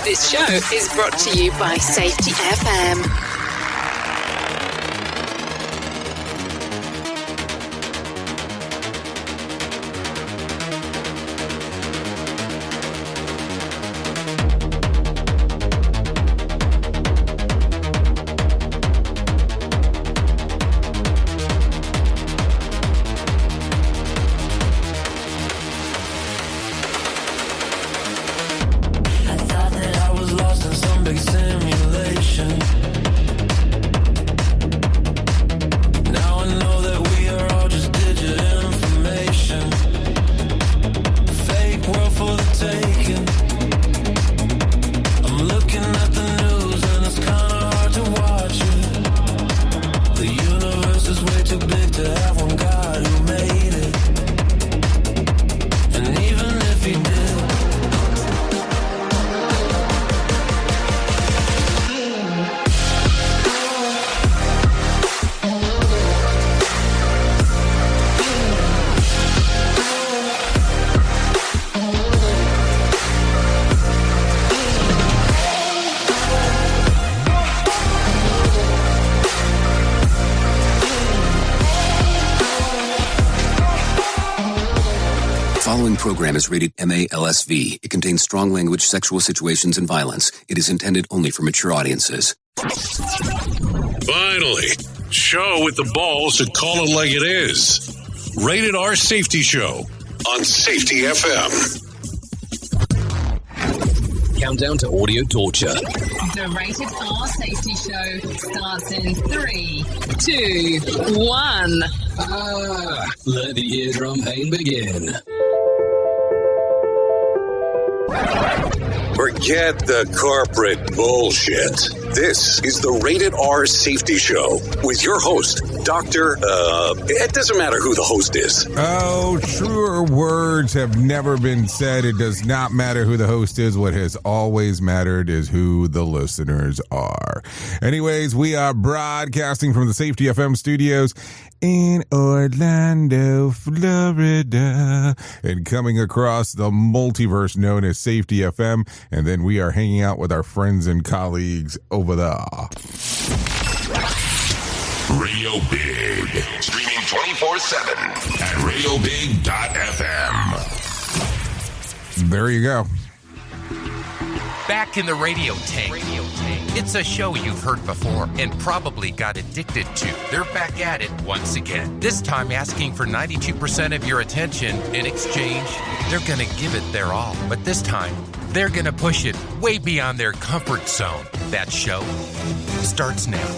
This show is brought to you by Safety FM. Program is rated MA-LSV. It contains strong language, sexual situations, and violence. It is intended only for mature audiences. Finally, show with the balls to call it like it is. Rated R Safety Show on Safety FM. Countdown to audio torture. The Rated R Safety Show starts in 3, 2, 1. Let the eardrum pain begin. Forget the corporate bullshit. This is the Rated R Safety Show with your host, Dr. It doesn't matter who the host is. Oh, truer words have never been said. It does not matter who the host is. What has always mattered is who the listeners are. Anyways, we are broadcasting from the Safety FM studios in Orlando, Florida, and coming across the multiverse known as Safety FM. And then we are hanging out with our friends and colleagues over there. Radio Big. Streaming 24/7 at radiobig.fm. There you go. Back in the radio tank. It's a show you've heard before and probably got addicted to. They're back at it once again. This time asking for 92% of your attention. In exchange, they're going to give it their all. But this time, they're going to push it way beyond their comfort zone. That show starts now.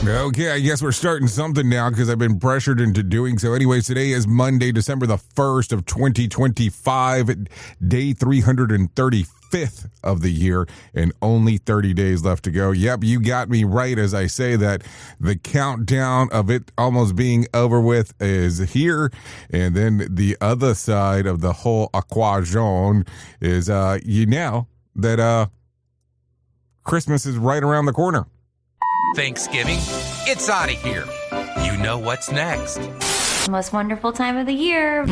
Okay, I guess we're starting something now because I've been pressured into doing so. Anyways, today is Monday, December the 1st of 2025, day 335th of the year, and only 30 days left to go. Yep, you got me right as I say that. The countdown of it almost being over with is here, and then the other side of the whole equation is, you know, that Christmas is right around the corner. Thanksgiving, it's out of here. You know what's next. The most wonderful time of the year.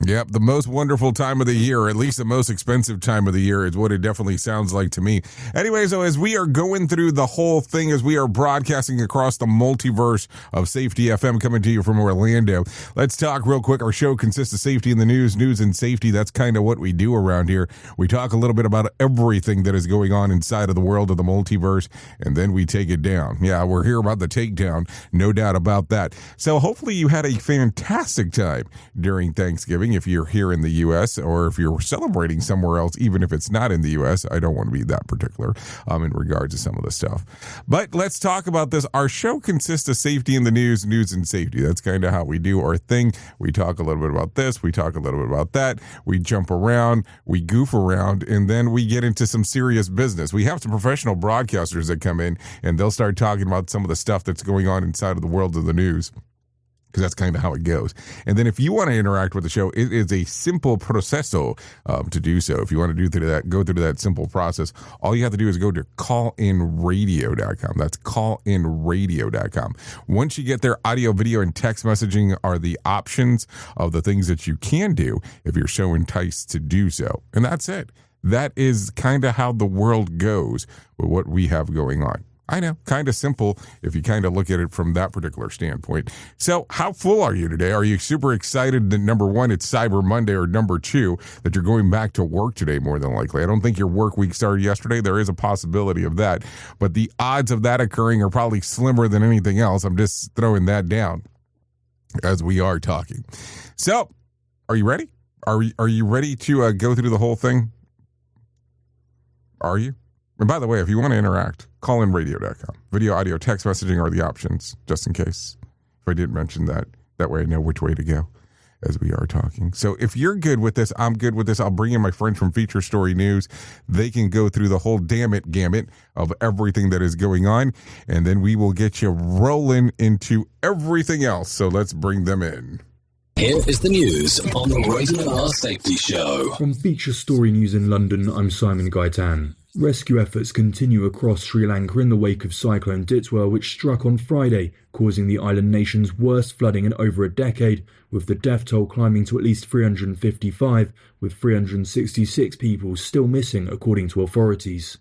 Yep, the most wonderful time of the year, or at least the most expensive time of the year is what it definitely sounds like to me. Anyways, so as we are going through the whole thing, as we are broadcasting across the multiverse of Safety FM coming to you from Orlando, let's talk real quick. Our show consists of safety in the news and safety. That's kind of what we do around here. We talk a little bit about everything that is going on inside of the world of the multiverse, and then we take it down. Yeah, we're here about the takedown, no doubt about that. So hopefully you had a fantastic time during Thanksgiving. If you're here in the U.S. or if you're celebrating somewhere else, even if it's not in the U.S., I don't want to be that particular in regards to some of the stuff. But let's talk about this. Our show consists of safety in the news and safety. That's kind of how we do our thing. We talk a little bit about this. We talk a little bit about that. We jump around. We goof around. And then we get into some serious business. We have some professional broadcasters that come in and they'll start talking about some of the stuff that's going on inside of the world of the news. because that's kind of how it goes. And then if you want to interact with the show, it is a simple processo to do so. If you want to go through that simple process, all you have to do is go to callinradio.com. That's callinradio.com. Once you get there, audio, video, and text messaging are the options of the things that you can do if you're so enticed to do so. And that's it. That is kind of how the world goes with what we have going on. I know, kind of simple if you kind of look at it from that particular standpoint. So how full are you today? Are you super excited that, number one, it's Cyber Monday, or number two, that you're going back to work today more than likely? I don't think your work week started yesterday. There is a possibility of that, but the odds of that occurring are probably slimmer than anything else. I'm just throwing that down as we are talking. So are you ready? Are you ready to go through the whole thing? Are you? And by the way, if you want to interact, callinradio.com. Video, audio, text messaging are the options, just in case. If I didn't mention that, that way I know which way to go as we are talking. So if you're good with this, I'm good with this. I'll bring in my friends from Feature Story News. They can go through the whole gamut of everything that is going on, and then we will get you rolling into everything else. So let's bring them in. Here is the news on the Rated R Safety Show. From Feature Story News in London, I'm Simon Gaitan. Rescue efforts continue across Sri Lanka in the wake of Cyclone Ditwar, which struck on Friday, causing the island nation's worst flooding in over a decade, with the death toll climbing to at least 355, with 366 people still missing, according to authorities.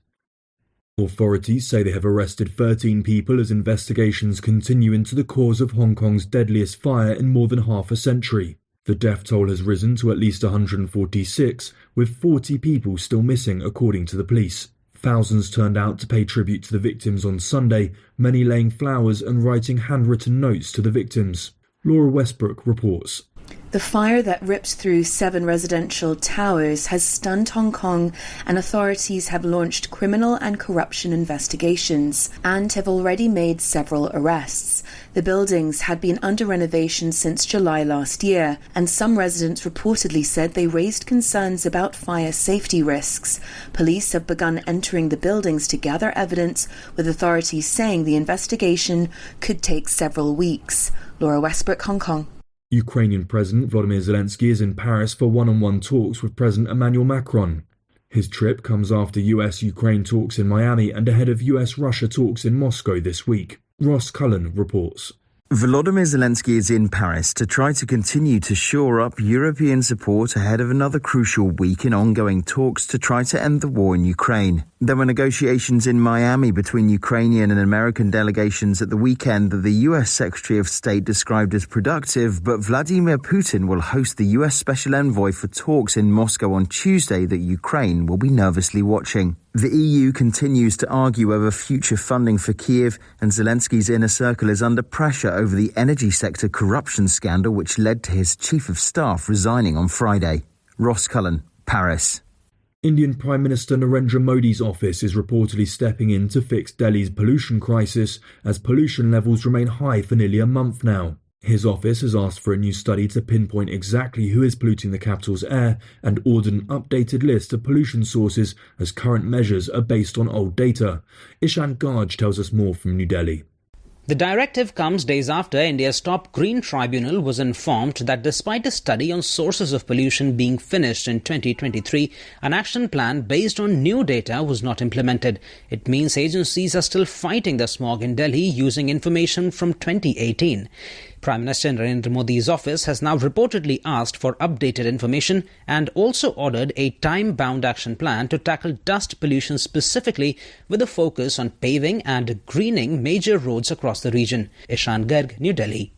Authorities say they have arrested 13 people as investigations continue into the cause of Hong Kong's deadliest fire in more than half a century. The death toll has risen to at least 146, with 40 people still missing, according to the police. Thousands turned out to pay tribute to the victims on Sunday, many laying flowers and writing handwritten notes to the victims. Laura Westbrook reports. The fire that ripped through 7 residential towers has stunned Hong Kong, and authorities have launched criminal and corruption investigations and have already made several arrests. The buildings had been under renovation since July last year, and some residents reportedly said they raised concerns about fire safety risks. Police have begun entering the buildings to gather evidence, with authorities saying the investigation could take several weeks. Laura Westbrook, Hong Kong. Ukrainian President Volodymyr Zelensky is in Paris for one-on-one talks with President Emmanuel Macron. His trip comes after US-Ukraine talks in Miami and ahead of US-Russia talks in Moscow this week. Ross Cullen reports. Volodymyr Zelensky is in Paris to try to continue to shore up European support ahead of another crucial week in ongoing talks to try to end the war in Ukraine. There were negotiations in Miami between Ukrainian and American delegations at the weekend that the US Secretary of State described as productive, but Vladimir Putin will host the US Special Envoy for talks in Moscow on Tuesday that Ukraine will be nervously watching. The EU continues to argue over future funding for Kyiv, and Zelensky's inner circle is under pressure over the energy sector corruption scandal which led to his chief of staff resigning on Friday. Ross Cullen, Paris. Indian Prime Minister Narendra Modi's office is reportedly stepping in to fix Delhi's pollution crisis as pollution levels remain high for nearly a month now. His office has asked for a new study to pinpoint exactly who is polluting the capital's air and ordered an updated list of pollution sources as current measures are based on old data. Ishan Garg tells us more from New Delhi. The directive comes days after India's top green tribunal was informed that despite a study on sources of pollution being finished in 2023, an action plan based on new data was not implemented. It means agencies are still fighting the smog in Delhi using information from 2018. Prime Minister Narendra Modi's office has now reportedly asked for updated information and also ordered a time-bound action plan to tackle dust pollution specifically, with a focus on paving and greening major roads across the region. Ishan Garg, New Delhi.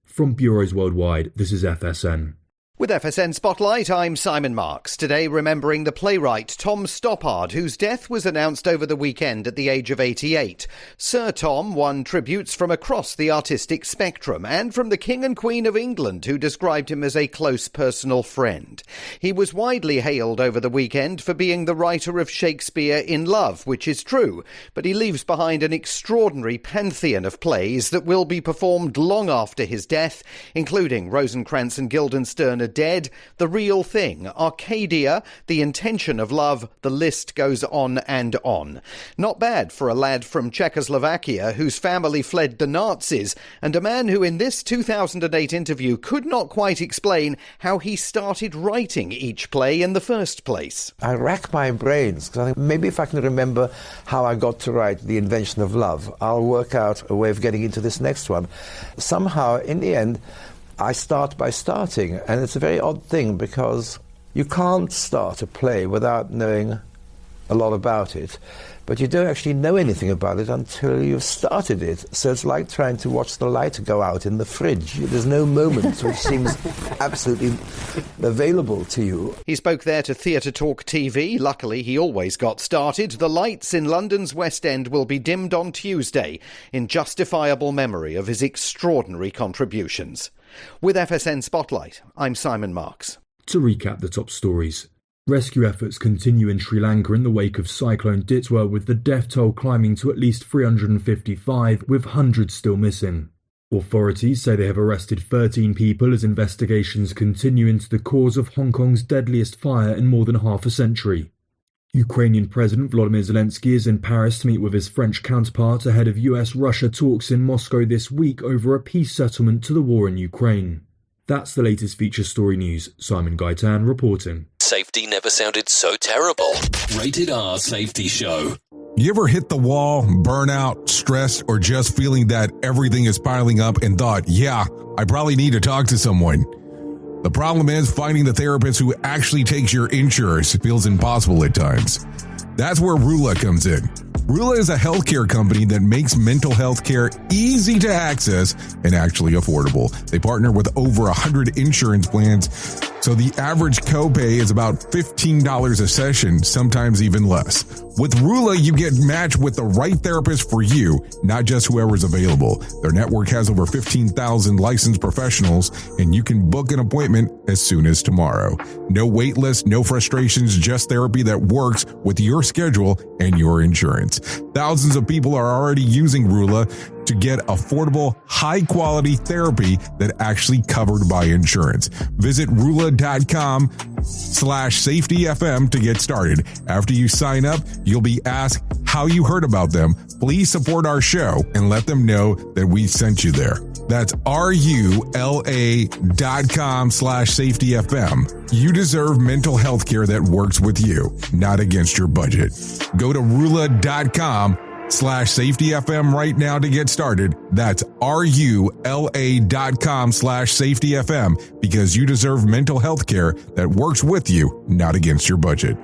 From bureaus worldwide, this is FSN. With FSN Spotlight, I'm Simon Marks. Today remembering the playwright Tom Stoppard, whose death was announced over the weekend at the age of 88. Sir Tom won tributes from across the artistic spectrum and from the King and Queen of England, who described him as a close personal friend. He was widely hailed over the weekend for being the writer of Shakespeare in Love, which is true, but he leaves behind an extraordinary pantheon of plays that will be performed long after his death, including Rosencrantz and Guildenstern are dead, The Real Thing, Arcadia, The Intention of Love, the list goes on and on. Not bad for a lad from Czechoslovakia whose family fled the Nazis, and a man who in this 2008 interview could not quite explain how he started writing each play in the first place. I rack my brains, because I think maybe if I can remember how I got to write The Invention of Love, I'll work out a way of getting into this next one. Somehow, in the end, I start by starting, and it's a very odd thing because you can't start a play without knowing a lot about it, but you don't actually know anything about it until you've started it. So it's like trying to watch the light go out in the fridge. There's no moment which seems absolutely available to you. He spoke there to Theatre Talk TV. Luckily, he always got started. The lights in London's West End will be dimmed on Tuesday in justifiable memory of his extraordinary contributions. With FSN Spotlight, I'm Simon Marks. To recap the top stories. Rescue efforts continue in Sri Lanka in the wake of Cyclone Ditwa, with the death toll climbing to at least 355, with hundreds still missing. Authorities say they have arrested 13 people as investigations continue into the cause of Hong Kong's deadliest fire in more than half a century. Ukrainian President Volodymyr Zelensky is in Paris to meet with his French counterpart ahead of US-Russia talks in Moscow this week over a peace settlement to the war in Ukraine. That's the latest feature story news. Simon Gaitan reporting. Safety never sounded so terrible. Rated R Safety Show. You ever hit the wall, burnout, stressed, or just feeling that everything is piling up and thought, yeah, I probably need to talk to someone? The problem is finding the therapist who actually takes your insurance feels impossible at times. That's where Rula comes in. Rula is a healthcare company that makes mental health care easy to access and actually affordable. They partner with over 100 insurance plans, so the average copay is about $15 a session, sometimes even less. With Rula, you get matched with the right therapist for you, not just whoever's available. Their network has over 15,000 licensed professionals, and you can book an appointment as soon as tomorrow. No wait list, no frustrations, just therapy that works with your schedule and your insurance. Thousands of people are already using Rula to get affordable, high-quality therapy that actually covered by insurance. Visit Rula.com/safetyfm to get started. After you sign up, you'll be asked how you heard about them. Please support our show and let them know that we sent you there. That's RULA.com/safetyfm. You deserve mental health care that works with you, not against your budget. Go to Rula.com/safetyfm right now to get started. That's RULA.com/safetyfm, because you deserve mental health care that works with you, not against your budget.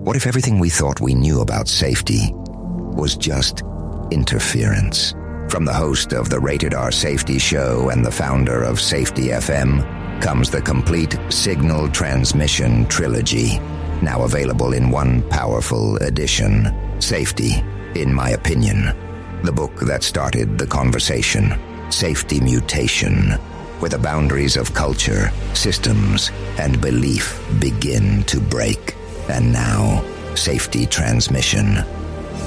What if everything we thought we knew about safety was just interference? From the host of the Rated R Safety Show and the founder of Safety FM comes the complete signal transmission trilogy, now available in one powerful edition. Safety, in my opinion, the book that started the conversation. Safety Mutation, where the boundaries of culture, systems, and belief begin to break. And now, Safety Transmission,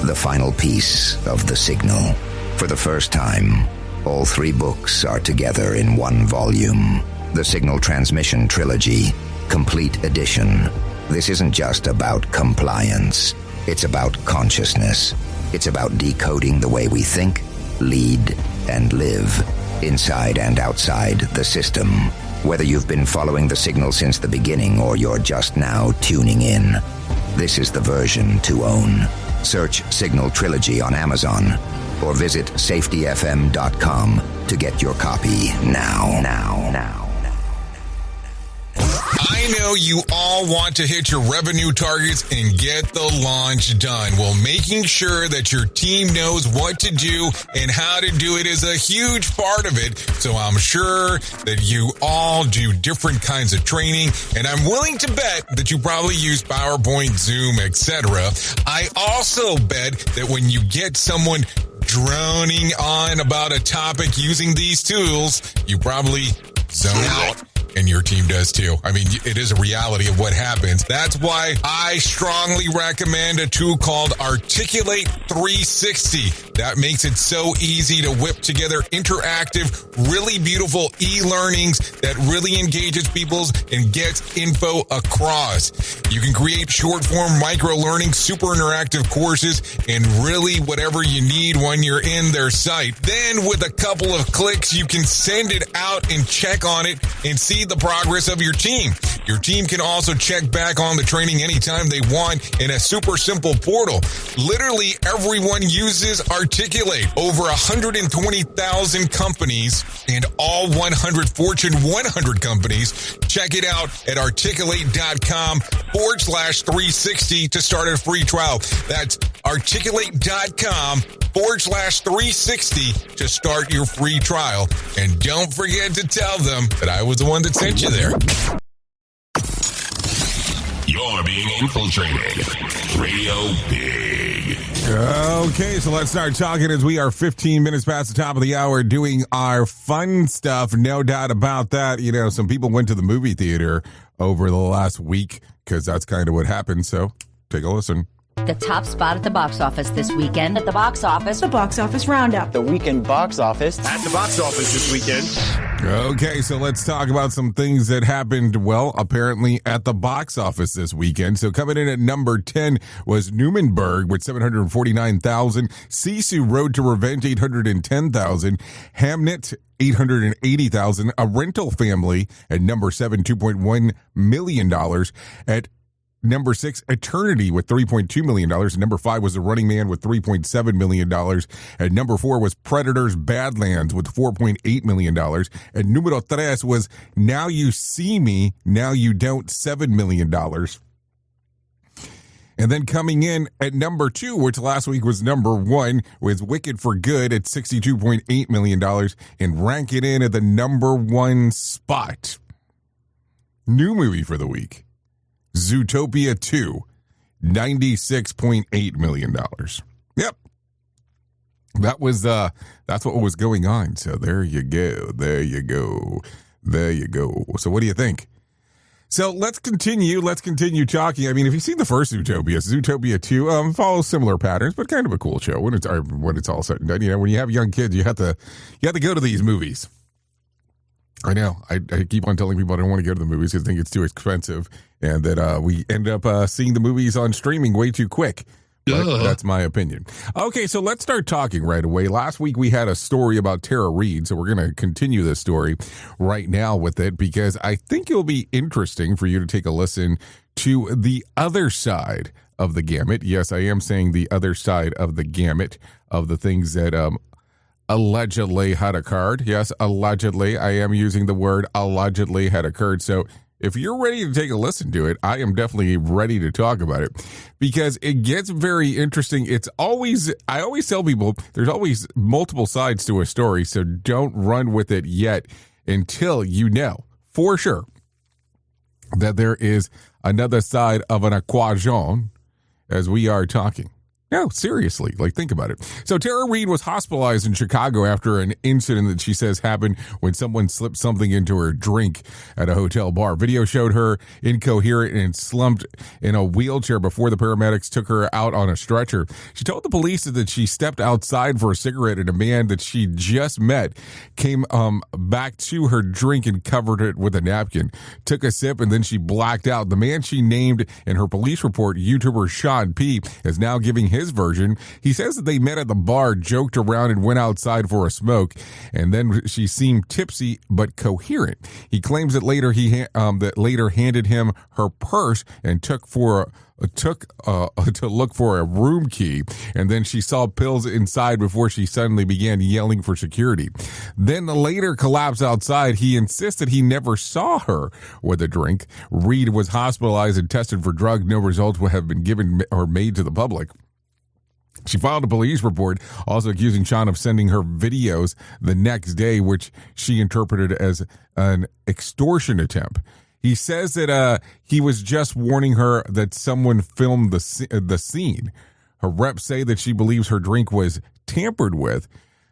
the final piece of the signal. For the first time, all three books are together in one volume. The Signal Transmission Trilogy, Complete Edition. This isn't just about compliance. It's about consciousness. It's about decoding the way we think, lead, and live, inside and outside the system. Whether you've been following the signal since the beginning or you're just now tuning in, this is the version to own. Search Signal Trilogy on Amazon or visit safetyfm.com to get your copy now. I know you all want to hit your revenue targets and get the launch done. Well, making sure that your team knows what to do and how to do it is a huge part of it. So I'm sure that you all do different kinds of training, and I'm willing to bet that you probably use PowerPoint, Zoom, etc. I also bet that when you get someone droning on about a topic using these tools, you probably zone out and your team does too. I mean, it is a reality of what happens. That's why I strongly recommend a tool called Articulate 360. That makes it so easy to whip together interactive, really beautiful e-learnings that really engages people and gets info across. You can create short-form micro-learning, super interactive courses, and really whatever you need when you're in their site. Then with a couple of clicks, you can send it out and check on it and see the progress of your team. Your team can also check back on the training anytime they want in a super simple portal. Literally everyone uses Articulate. Over 120,000 companies and all 100 Fortune 100 companies. Check it out at articulate.com/360 to start a free trial. That's articulate.com/360 to start your free trial. And don't forget to tell them that I was the one that sent you there. You're being infiltrated. Radio Big. Okay, so let's start talking as we are 15 minutes past the top of the hour doing our fun stuff. No doubt about that. You know, some people went to the movie theater over the last week because that's kind of what happened. So take a listen. The top spot at the box office this weekend. At the box office. The box office roundup. The weekend box office. At the box office this weekend. Okay, so let's talk about some things that happened, well, apparently at the box office this weekend. So coming in at number 10 was Nuremberg with 749,000. Sisu Road to Revenge, 810,000. Hamnet, 880,000. A Rental Family at number 7, $2.1 million. At number 6, Eternity with $3.2 million. Number 5 was The Running Man with $3.7 million. And number 4 was Predators Badlands with $4.8 million. And numero 3 was Now You See Me, Now You Don't, $7 million. And then coming in at number 2, which last week was number 1, was Wicked for Good at $62.8 million. And ranking in at the number 1 spot. New movie for the week. Zootopia 2, $96.8 million. Yep. That was, that's what was going on. So there you go. There you go. There you go. So what do you think? So let's continue talking. I mean, if you've seen the first Zootopia 2 follows similar patterns, but kind of a cool show when it's all said and done. You know, when you have young kids, you have to go to these movies. I know. I keep on telling people I don't want to go to the movies because I think it's too expensive, and that we end up seeing the movies on streaming way too quick. But that's my opinion. Okay, so let's start talking right away. Last week we had a story about Tara Reid, so we're going to continue this story right now with it because I think it'll be interesting for you to take a listen to the other side of the gamut. Yes, I am saying the other side of the gamut of the things that allegedly had occurred. Yes, allegedly. I am using the word allegedly had occurred. So if you're ready to take a listen to it, I am definitely ready to talk about it because it gets very interesting. I always tell people there's always multiple sides to a story. So don't run with it yet until you know for sure that there is another side of an equation as we are talking. No, seriously, think about it. So Tara Reid was hospitalized in Chicago after an incident that she says happened when someone slipped something into her drink at a hotel bar. Video showed her incoherent and slumped in a wheelchair before the paramedics took her out on a stretcher. She told the police that she stepped outside for a cigarette and a man that she just met came back to her drink and covered it with a napkin, took a sip, and then she blacked out. The man she named in her police report, YouTuber Sean P., is now giving his version. He says that they met at the bar, joked around, and went outside for a smoke, and then she seemed tipsy but coherent. He claims that later handed him her purse and took to look for a room key, and then she saw pills inside before she suddenly began yelling for security. Then later collapsed outside. He insisted he never saw her with a drink. Reid was hospitalized and tested for drugs. No results would have been given or made to the public. She filed a police report, also accusing Sean of sending her videos the next day, which she interpreted as an extortion attempt. He says that he was just warning her that someone filmed the scene. Her reps say that she believes her drink was tampered with.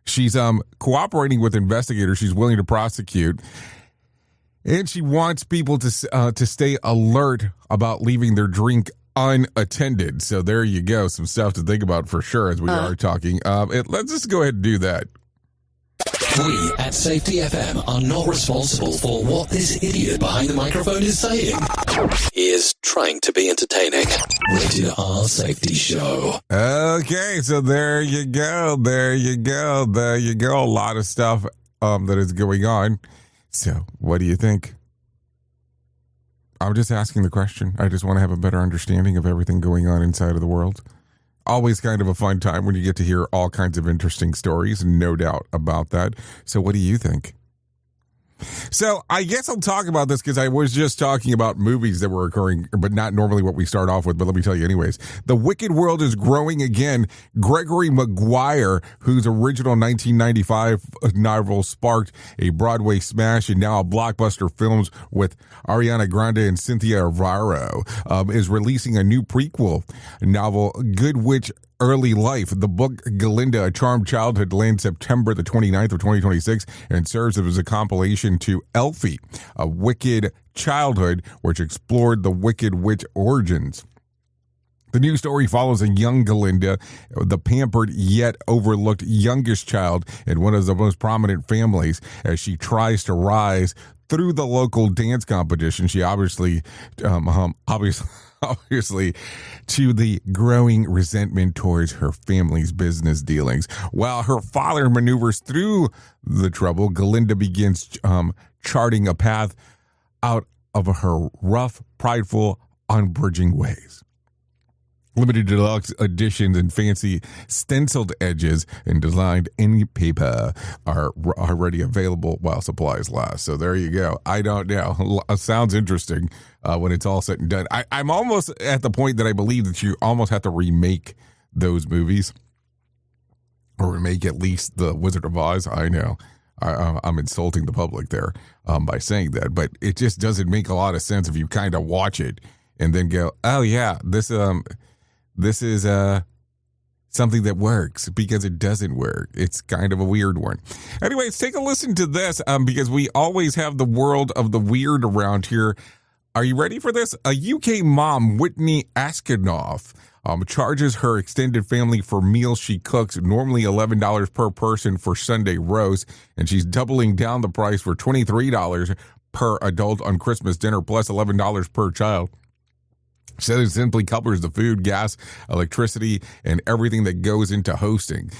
She's cooperating with investigators. She's willing to prosecute. And she wants people to stay alert about leaving their drink unattended. So there you go. Some stuff to think about for sure as we are talking. Let's just go ahead and do that. We at Safety FM are not responsible for what this idiot behind the microphone is saying. He is trying to be entertaining. Rated R Safety Show. Okay, so there you go. There you go. There you go. A lot of stuff that is going on. So what do you think? I'm just asking the question. I just want to have a better understanding of everything going on inside of the world. Always kind of a fun time when you get to hear all kinds of interesting stories, no doubt about that. So what do you think? So I guess I'll talk about this because I was just talking about movies that were occurring, but not normally what we start off with. But let me tell you anyways. The Wicked World is growing again. Gregory Maguire, whose original 1995 novel sparked a Broadway smash and now a blockbuster films with Ariana Grande and Cynthia Erivo, is releasing a new prequel novel, Good Witch Early Life. The book Galinda, A Charmed Childhood lands September the 29th of 2026 and serves as a compilation to Elfie, A Wicked Childhood, which explored the Wicked Witch origins. The new story follows a young Galinda, the pampered yet overlooked youngest child in one of the most prominent families, as she tries to rise through the local dance competition. She obviously to the growing resentment towards her family's business dealings. While her father maneuvers through the trouble, Galinda begins charting a path out of her rough, prideful, unbridging ways. Limited deluxe editions and fancy stenciled edges and designed ink paper are already available while supplies last. So there you go. I don't know. Sounds interesting when it's all said and done. I'm almost at the point that I believe that you almost have to remake those movies or remake at least The Wizard of Oz. I know. I'm insulting the public there by saying that, but it just doesn't make a lot of sense if you kind of watch it and then go, oh yeah, this is something that works, because it doesn't work. It's kind of a weird one. Anyways, take a listen to this because we always have the world of the weird around here. Are you ready for this? A UK mom, Whitney Askinoff, charges her extended family for meals she cooks, normally $11 per person for Sunday roast, and she's doubling down the price for $23 per adult on Christmas dinner plus $11 per child. So it simply covers the food, gas, electricity, and everything that goes into hosting.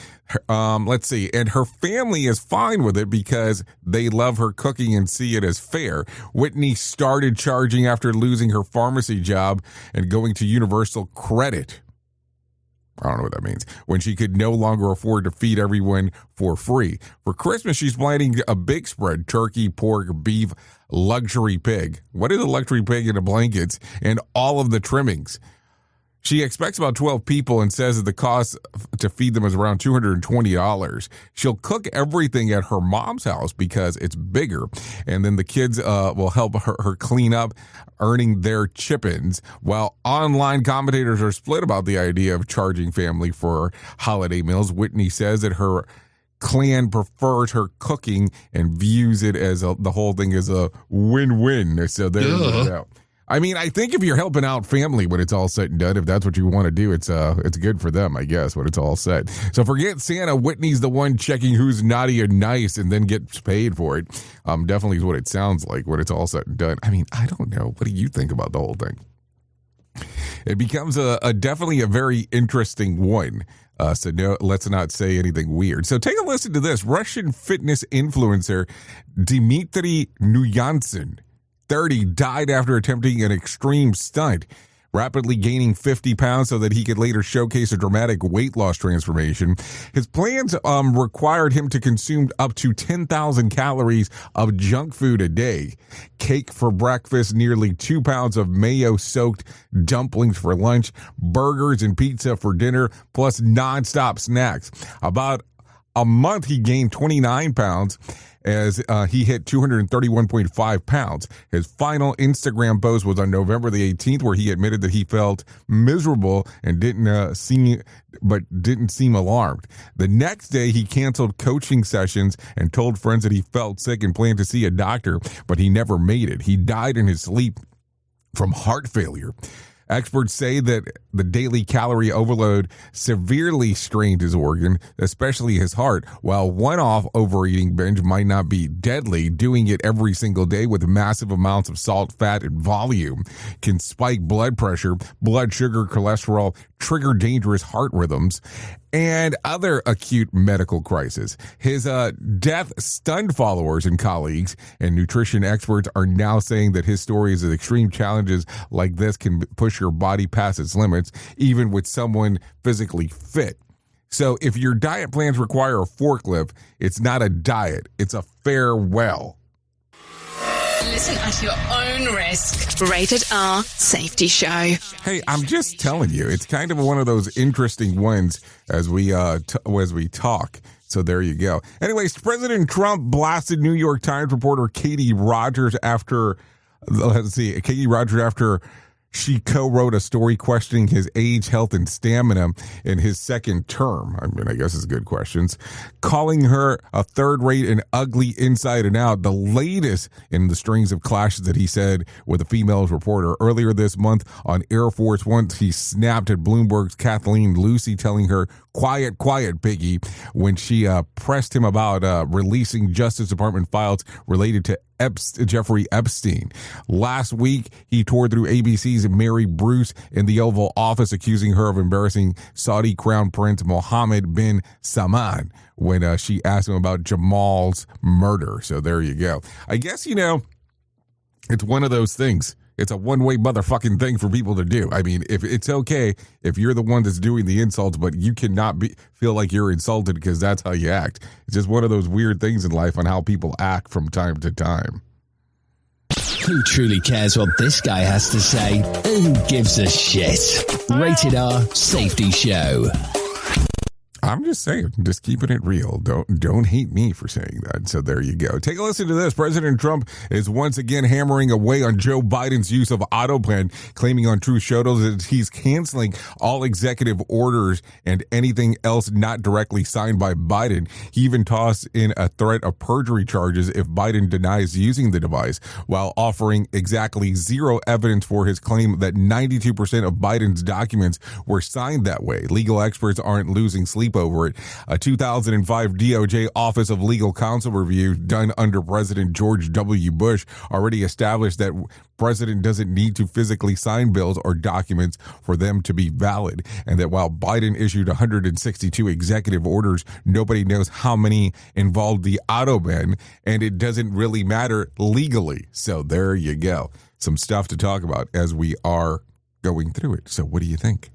Let's see. And her family is fine with it because they love her cooking and see it as fair. Whitney started charging after losing her pharmacy job and going to Universal Credit. I don't know what that means. When she could no longer afford to feed everyone for free. For Christmas, she's planning a big spread: turkey, pork, beef, luxury pig. What is a luxury pig in the blankets? And all of the trimmings. She expects about 12 people and says that the cost to feed them is around $220. She'll cook everything at her mom's house because it's bigger. And then the kids will help her clean up, earning their chip-ins. While online commentators are split about the idea of charging family for holiday meals, Whitney says that her clan prefers her cooking and views it as the whole thing as a win-win. So there you go. I mean, I think if you're helping out family when it's all said and done, if that's what you want to do, it's good for them, I guess, when it's all said. So forget Santa. Whitney's the one checking who's naughty or nice and then gets paid for it. Definitely is what it sounds like when it's all said and done. I mean, I don't know. What do you think about the whole thing? It becomes a definitely a very interesting one. So no, let's not say anything weird. So take a listen to this. Russian fitness influencer Dmitry Nuyansin, 30, died after attempting an extreme stunt, rapidly gaining 50 pounds so that he could later showcase a dramatic weight loss transformation. His plans required him to consume up to 10,000 calories of junk food a day, cake for breakfast, nearly 2 pounds of mayo-soaked dumplings for lunch, burgers and pizza for dinner, plus nonstop snacks. About a month, he gained 29 pounds as he hit 231.5 pounds. His final Instagram post was on November the 18th, where he admitted that he felt miserable and didn't seem alarmed. The next day, he canceled coaching sessions and told friends that he felt sick and planned to see a doctor, but he never made it. He died in his sleep from heart failure. Experts say that the daily calorie overload severely strained his organ, especially his heart. While one-off overeating binge might not be deadly, doing it every single day with massive amounts of salt, fat, and volume can spike blood pressure, blood sugar, cholesterol, trigger dangerous heart rhythms, and other acute medical crises. His death stunned followers and colleagues, and nutrition experts are now saying that his stories of extreme challenges like this can push your body past its limits, even with someone physically fit. So if your diet plans require a forklift, it's not a diet, it's a farewell. Listen at your own risk. Rated R Safety Show. Hey, I'm just telling you, it's kind of one of those interesting ones as we talk. So there you go. Anyways, President Trump blasted New York Times reporter Katie Rogers after she co-wrote a story questioning his age, health, and stamina in his second term. I mean, I guess it's good questions. Calling her a third-rate and ugly inside and out, the latest in the strings of clashes that he said with a female reporter. Earlier this month on Air Force One, he snapped at Bloomberg's Kathleen Lucy, telling her, quiet, Biggie, when she pressed him about releasing Justice Department files related to Jeffrey Epstein. Last week, he tore through ABC's Mary Bruce in the Oval Office, accusing her of embarrassing Saudi Crown Prince Mohammed bin Salman when she asked him about Jamal's murder. So there you go. I guess, it's one of those things. It's a one-way motherfucking thing for people to do. I mean, if it's okay if you're the one that's doing the insults, but you cannot feel like you're insulted because that's how you act. It's just one of those weird things in life on how people act from time to time. Who truly cares what this guy has to say? Who gives a shit? Rated R Safety Show. I'm just saying, just keeping it real. Don't hate me for saying that. So there you go. Take a listen to this. President Trump is once again hammering away on Joe Biden's use of autoplan, claiming on Truth Shows that he's canceling all executive orders and anything else not directly signed by Biden. He even tossed in a threat of perjury charges if Biden denies using the device, while offering exactly zero evidence for his claim that 92% of Biden's documents were signed that way. Legal experts aren't losing sleep over it. A 2005 DOJ Office of Legal Counsel review done under President George W. Bush already established that president doesn't need to physically sign bills or documents for them to be valid, and that while Biden issued 162 executive orders, nobody knows how many involved the autoban, and it doesn't really matter legally. So there you go. Some stuff to talk about as we are going through it. So what do you think?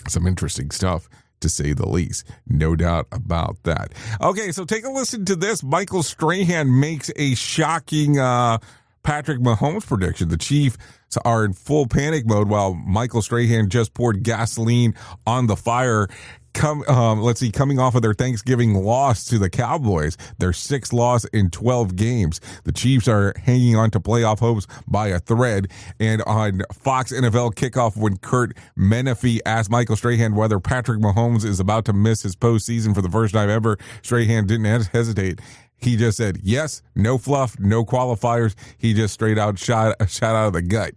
Some interesting stuff, to say the least. No doubt about that. Okay, so take a listen to this. Michael Strahan makes a shocking Patrick Mahomes prediction. The Chiefs are in full panic mode while Michael Strahan just poured gasoline on the fire. Coming off of their Thanksgiving loss to the Cowboys, their sixth loss in 12 games. The Chiefs are hanging on to playoff hopes by a thread. And on Fox NFL Kickoff, when Kurt Menefee asked Michael Strahan whether Patrick Mahomes is about to miss his postseason for the first time ever, Strahan didn't hesitate. He just said, yes, no fluff, no qualifiers. He just straight out shot out of the gut.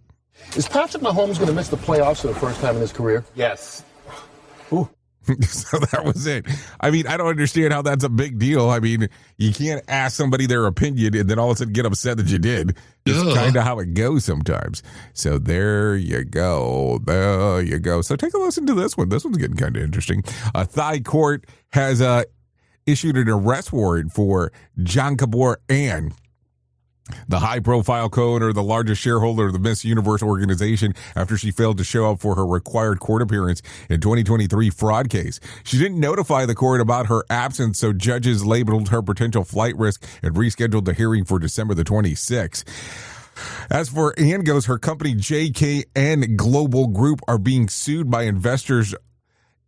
Is Patrick Mahomes going to miss the playoffs for the first time in his career? Yes. Ooh. So that was it. I mean, I don't understand how that's a big deal. I mean, you can't ask somebody their opinion and then all of a sudden get upset that you did. It's kind of how it goes sometimes. So there you go. There you go. So take a listen to this one. This one's getting kind of interesting. A Thai court has issued an arrest warrant for John Kabor Ann, the high-profile co-owner, the largest shareholder of the Miss Universe organization, after she failed to show up for her required court appearance in 2023 fraud case. She didn't notify the court about her absence, so judges labeled her potential flight risk and rescheduled the hearing for December the 26th. As for Ann goes, her company JKN Global Group are being sued by investors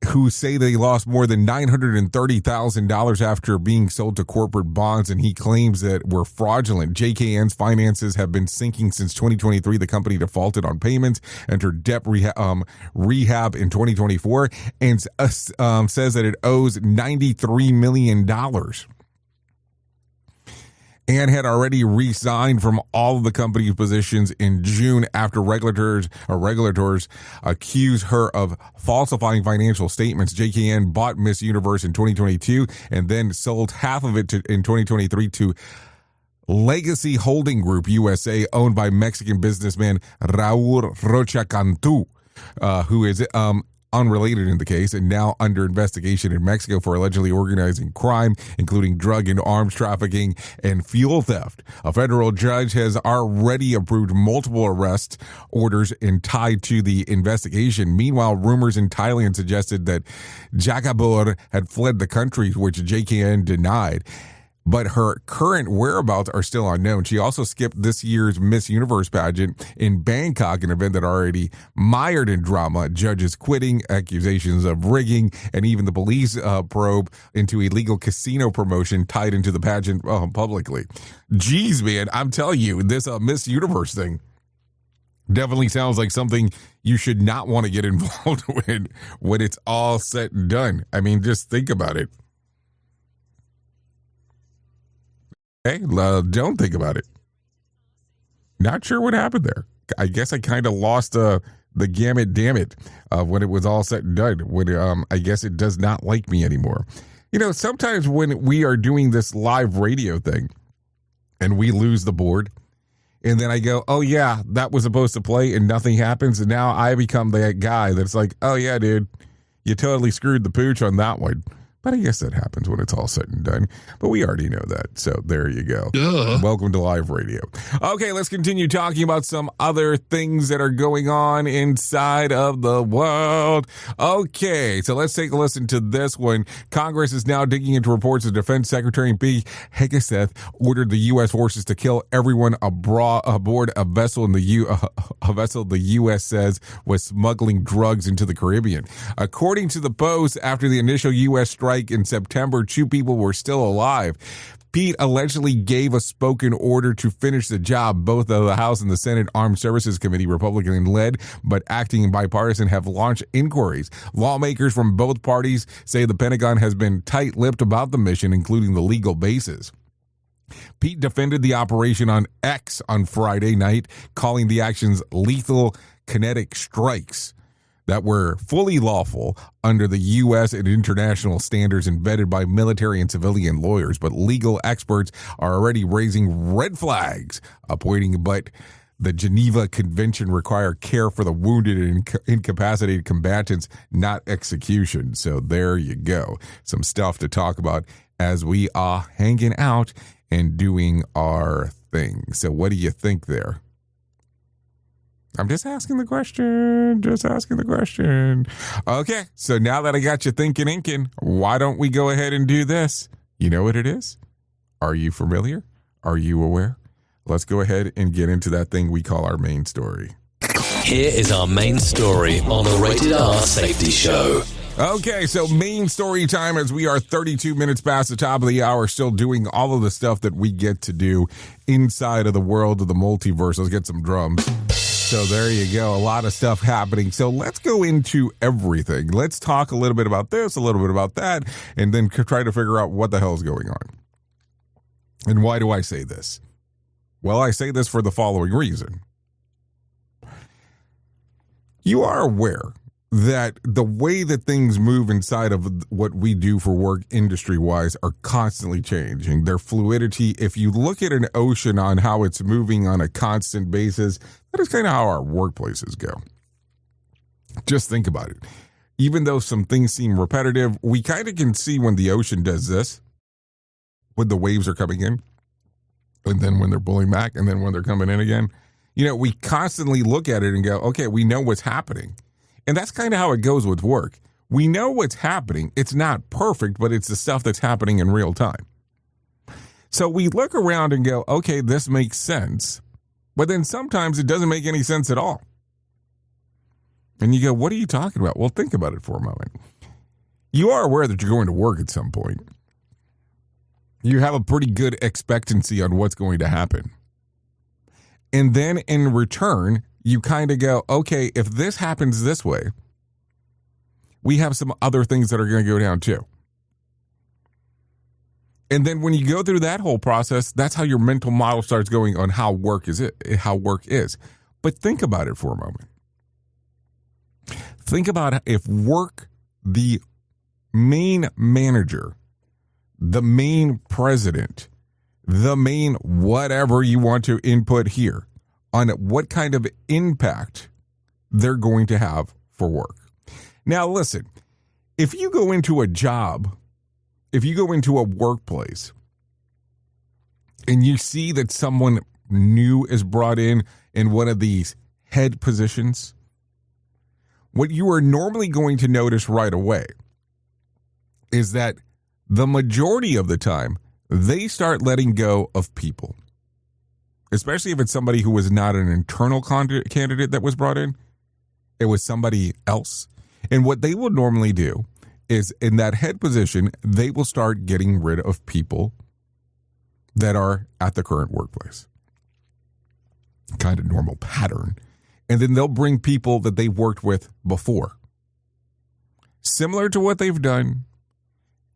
who say they lost more than $930,000 after being sold to corporate bonds, and he claims that were fraudulent. JKN's finances have been sinking since 2023. The company defaulted on payments, entered debt rehab in 2024, and says that it owes $93 million. And had already resigned from all of the company's positions in June after regulators accused her of falsifying financial statements. JKN bought Miss Universe in 2022 and then sold half of it in 2023 to Legacy Holding Group USA, owned by Mexican businessman Raul Rocha Cantu, who is unrelated in the case and now under investigation in Mexico for allegedly organizing crime, including drug and arms trafficking and fuel theft. A federal judge has already approved multiple arrest orders tied to the investigation. Meanwhile, rumors in Thailand suggested that Jakabur had fled the country, which JKN denied. But her current whereabouts are still unknown. She also skipped this year's Miss Universe pageant in Bangkok, an event that already mired in drama, judges quitting, accusations of rigging, and even the police probe into illegal casino promotion tied into the pageant publicly. Geez, man, I'm telling you, this Miss Universe thing definitely sounds like something you should not want to get involved with when it's all said and done. I mean, just think about it. Hey, don't think about it. Not sure what happened there. I guess I kind of lost the gamut, damn it, when it was all said and done. When I guess it does not like me anymore. You know, sometimes when we are doing this live radio thing and we lose the board, and then I go, oh yeah, that was supposed to play and nothing happens, and now I become that guy that's like, oh yeah, dude, you totally screwed the pooch on that one. But I guess that happens when it's all said and done. But we already know that. So there you go. Duh. Welcome to live radio. Okay, let's continue talking about some other things that are going on inside of the world. Okay, so let's take a listen to this one. Congress is now digging into reports of Defense Secretary Pete Hegseth ordered the U.S. forces to kill everyone aboard a vessel the U.S. says was smuggling drugs into the Caribbean. According to the Post, after the initial U.S. strike in September, 2 people were still alive. Pete allegedly gave a spoken order to finish the job. Both of the House and the Senate Armed Services Committee, Republican-led but acting bipartisan, have launched inquiries. Lawmakers from both parties say the Pentagon has been tight-lipped about the mission, including the legal basis. Pete defended the operation on X on Friday night, calling the actions lethal kinetic strikes that were fully lawful under the U.S. and international standards and vetted by military and civilian lawyers. But legal experts are already raising red flags, but the Geneva Convention require care for the wounded and incapacitated combatants, not execution. So there you go. Some stuff to talk about as we are hanging out and doing our thing. So what do you think there? I'm just asking the question. Okay, so now that I got you thinking inking, why don't we go ahead and do this? You know what it is? Are you familiar? Are you aware? Let's go ahead and get into that thing we call our main story. Here is our main story on the Rated R Safety Show. Okay, so main story time as we are 32 minutes past the top of the hour, still doing all of the stuff that we get to do inside of the world of the multiverse. Let's get some drums. So there you go. A lot of stuff happening. So let's go into everything. Let's talk a little bit about this, a little bit about that, and then try to figure out what the hell is going on. And why do I say this? Well, I say this for the following reason. You are aware that the way that things move inside of what we do for work industry-wise are constantly changing. Their fluidity, if you look at an ocean on how it's moving on a constant basis, that is kind of how our workplaces go. Just think about it. Even though some things seem repetitive, we kind of can see when the ocean does this, when the waves are coming in, and then when they're pulling back, and then when they're coming in again. You know, we constantly look at it and go, okay, we know what's happening. And that's kind of how it goes with work. We know what's happening. It's not perfect, but it's the stuff that's happening in real time. So we look around and go, okay, this makes sense. But then sometimes it doesn't make any sense at all. And you go, what are you talking about? Well, think about it for a moment. you are aware that you're going to work at some point. You have a pretty good expectancy on what's going to happen. And then in return, you kind of go, okay, if this happens this way, we have some other things that are going to go down too. And then when you go through that whole process, that's how your mental model starts going on how work is. But think about it for a moment. Think about if work, the main manager, the main president, the main whatever you want to input here on what kind of impact they're going to have for work. Now, listen, if you go into a job, if you go into a workplace and you see that someone new is brought in one of these head positions, what you are normally going to notice right away is that the majority of the time, they start letting go of people, especially if it's somebody who was not an internal candidate that was brought in. It was somebody else. And what they will normally do is in that head position, they will start getting rid of people that are at the current workplace. Kind of normal pattern. And then they'll bring people that they've worked with before. Similar to what they've done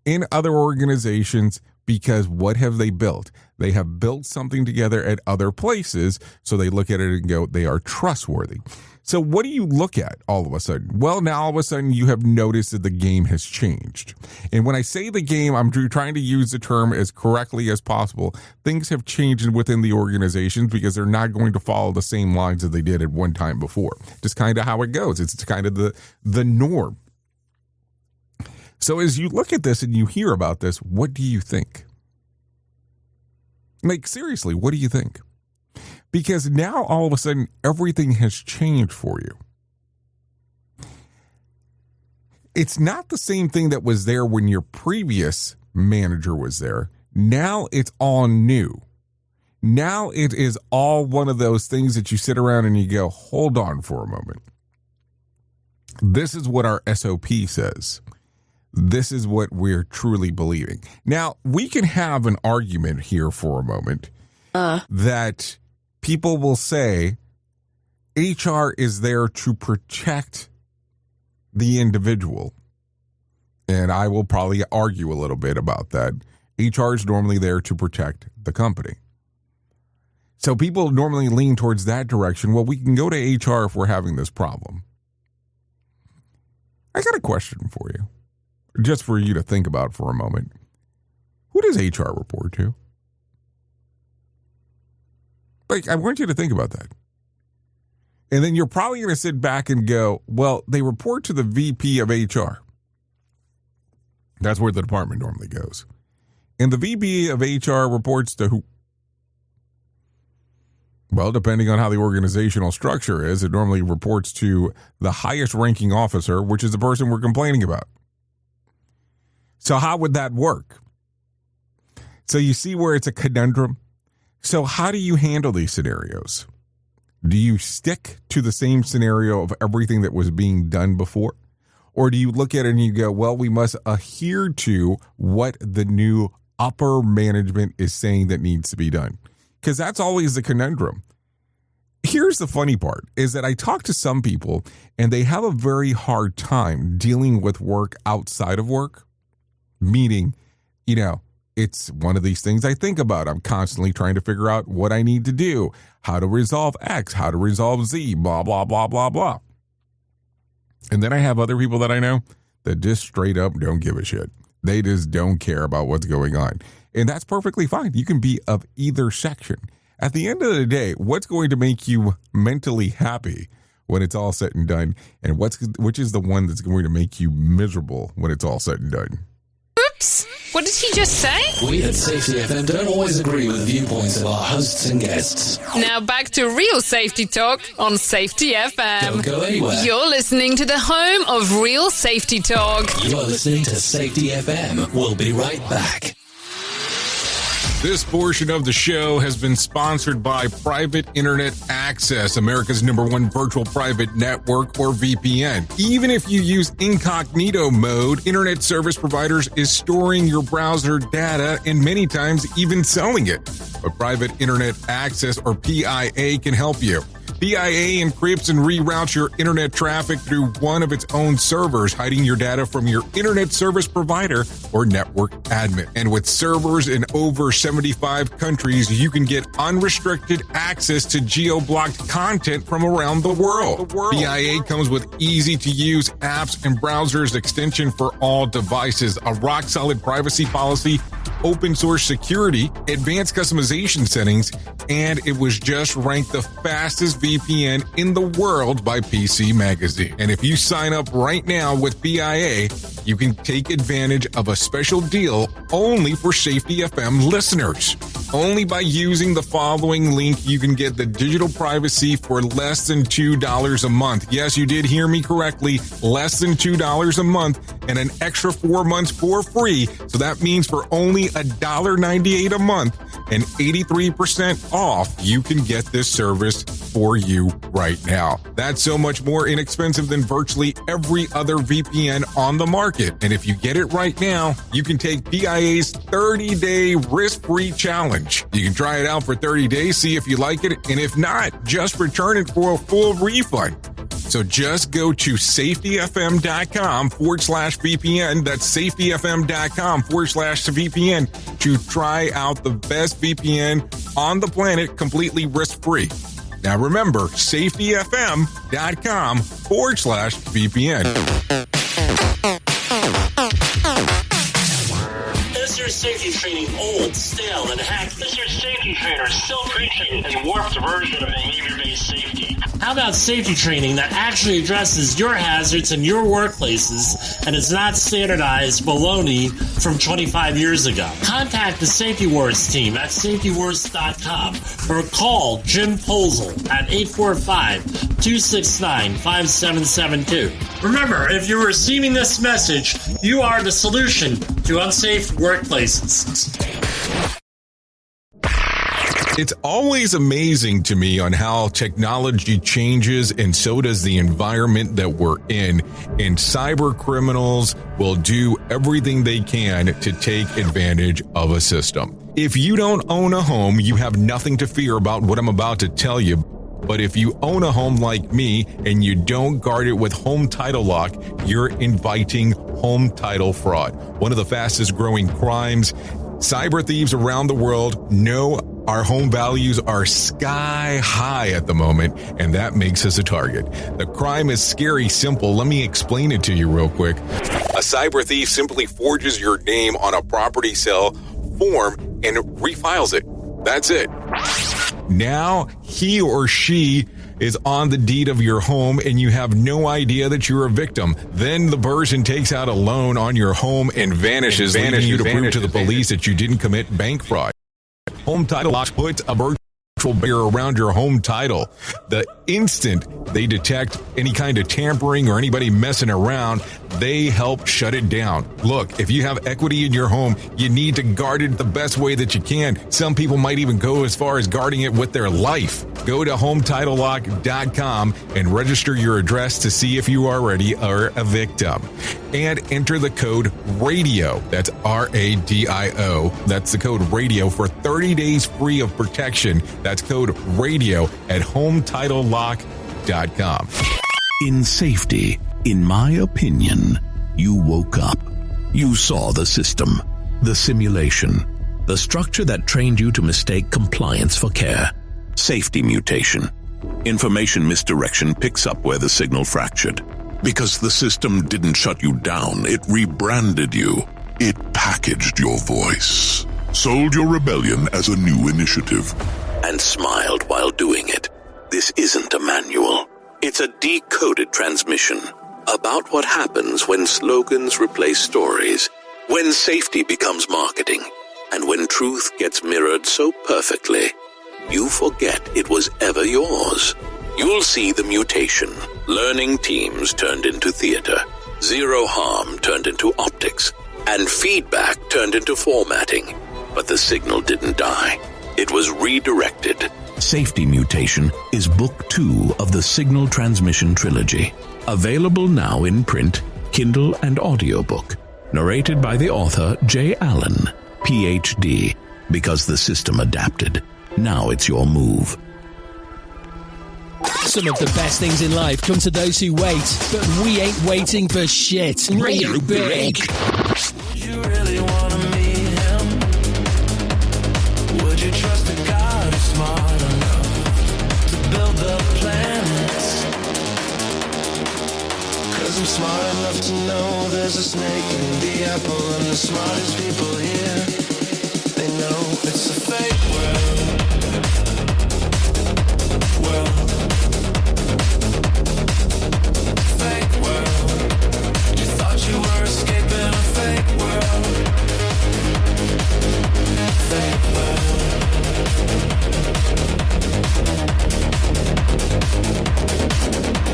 in other organizations, because what have they built? They have built something together at other places, so they look at it and go, they are trustworthy. So what do you look at all of a sudden? Well, now all of a sudden you have noticed that the game has changed. And when I say the game, I'm trying to use the term as correctly as possible. Things have changed within the organizations because they're not going to follow the same lines that they did at one time before. Just kind of how it goes. It's kind of the norm. So as you look at this and you hear about this, what do you think? Like, seriously, what do you think? Because now all of a sudden everything has changed for you. It's not the same thing that was there when your previous manager was there. Now it's all new. Now it is all one of those things that you sit around and you go, hold on for a moment. This is what our SOP says. This is what we're truly believing. Now, we can have an argument here for a moment that people will say HR is there to protect the individual. And I will probably argue a little bit about that. HR is normally there to protect the company. So people normally lean towards that direction. Well, we can go to HR if we're having this problem. I got a question for you, just for you to think about for a moment. Who does HR report to? Like, I want you to think about that. And then you're probably going to sit back and go, well, they report to the VP of HR. That's where the department normally goes. And the VP of HR reports to who? Well, depending on how the organizational structure is, it normally reports to the highest ranking officer, which is the person we're complaining about. So how would that work? So you see where it's a conundrum? So how do you handle these scenarios? Do you stick to the same scenario of everything that was being done before? Or do you look at it and you go, well, we must adhere to what the new upper management is saying that needs to be done? Because that's always the conundrum. Here's the funny part, is that I talk to some people and they have a very hard time dealing with work outside of work. Meaning, it's one of these things I think about. I'm constantly trying to figure out what I need to do, how to resolve X, how to resolve Z, blah, blah, blah, blah, blah. And then I have other people that I know that just straight up don't give a shit. They just don't care about what's going on. And that's perfectly fine. You can be of either section. At the end of the day, what's going to make you mentally happy when it's all said and done? And which is the one that's going to make you miserable when it's all said and done? Oops! What did he just say? We at Safety FM don't always agree with the viewpoints of our hosts and guests. Now back to real safety talk on Safety FM. Don't go anywhere. You're listening to the home of real safety talk. You're listening to Safety FM. We'll be right back. This portion of the show has been sponsored by Private Internet Access, America's #1 virtual private network, or VPN. Even if you use incognito mode, internet service providers is storing your browser data and many times even selling it. But Private Internet Access, or PIA, can help you. PIA encrypts and reroutes your internet traffic through one of its own servers, hiding your data from your internet service provider or network admin. And with servers in over 75 countries, you can get unrestricted access to geo-blocked content from around the world. PIA comes with easy-to-use apps and browsers extension for all devices, a rock-solid privacy policy, open-source security, advanced customization settings, and it was just ranked the fastest VPN in the world by PC Magazine. And if you sign up right now with PIA, you can take advantage of a special deal only for Safety FM listeners. Only by using the following link, you can get the digital privacy for less than $2 a month. Yes, you did hear me correctly, less than $2 a month, and an extra 4 months for free. So that means for only $1.98 a month and 83% off, you can get this service for you right now. That's so much more inexpensive than virtually every other VPN on the market. And if you get it right now, you can take PIA's 30-day risk-free challenge. You can try it out for 30 days, see if you like it, and if not, just return it for a full refund. So just go to safetyfm.com/VPN. That's safetyfm.com/VPN to try out the best VPN on the planet completely risk-free. Now remember, safetyfm.com/VPN. Is your safety training old, stale, and hacked? Is your safety trainer still preaching a warped version of behavior-based safety? How about safety training that actually addresses your hazards in your workplaces and is not standardized baloney from 25 years ago? Contact the Safety Wars team at safetywars.com or call Jim Posel at 845-269-5772. Remember, if you're receiving this message, you are the solution to unsafe workplaces. It's always amazing to me on how technology changes, and so does the environment that we're in. And cyber criminals will do everything they can to take advantage of a system. If you don't own a home, you have nothing to fear about what I'm about to tell you. But if you own a home like me and you don't guard it with home title lock, you're inviting home title fraud. One of the fastest growing crimes. Cyber thieves around the world know our home values are sky high at the moment, and that makes us a target. The crime is scary simple. Let me explain it to you real quick. A cyber thief simply forges your name on a property sale form and refiles it. That's it. Now he or she is on the deed of your home and you have no idea that you're a victim. Then the person takes out a loan on your home and vanishes, leaving you to prove to the police that you didn't commit bank fraud. Home Title Lock puts a virtual barrier around your home title. The instant they detect any kind of tampering or anybody messing around, they help shut it down. Look, if you have equity in your home, you need to guard it the best way that you can. Some people might even go as far as guarding it with their life. Go to HometitleLock.com and register your address to see if you already are a victim. And enter the code RADIO. That's RADIO. That's the code RADIO for 30 days free of protection. That's code RADIO at HometitleLock.com. In safety, in my opinion, you woke up. You saw the system, the simulation, the structure that trained you to mistake compliance for care. Safety mutation. Information misdirection picks up where the signal fractured. Because the system didn't shut you down, it rebranded you. It packaged your voice, sold your rebellion as a new initiative, and smiled while doing it. This isn't a manual. It's a decoded transmission about what happens when slogans replace stories, when safety becomes marketing, and when truth gets mirrored so perfectly, you forget it was ever yours. You'll see the mutation. Learning teams turned into theater, zero harm turned into optics, and feedback turned into formatting. But the signal didn't die. It was redirected. Safety Mutation is Book 2 of the Signal Transmission Trilogy. Available now in print, Kindle, and audiobook. Narrated by the author J. Allen, Ph.D. Because the system adapted. Now it's your move. Some of the best things in life come to those who wait, but we ain't waiting for shit. Radio Big. Would you really want to meet him? Would you trust a God who's smart enough to build the planets? 'Cause I'm smart enough to know there's a snake in the apple, and the smartest people here, they know it's a fake world. Fake world. You thought you were escaping a fake world. Fake world.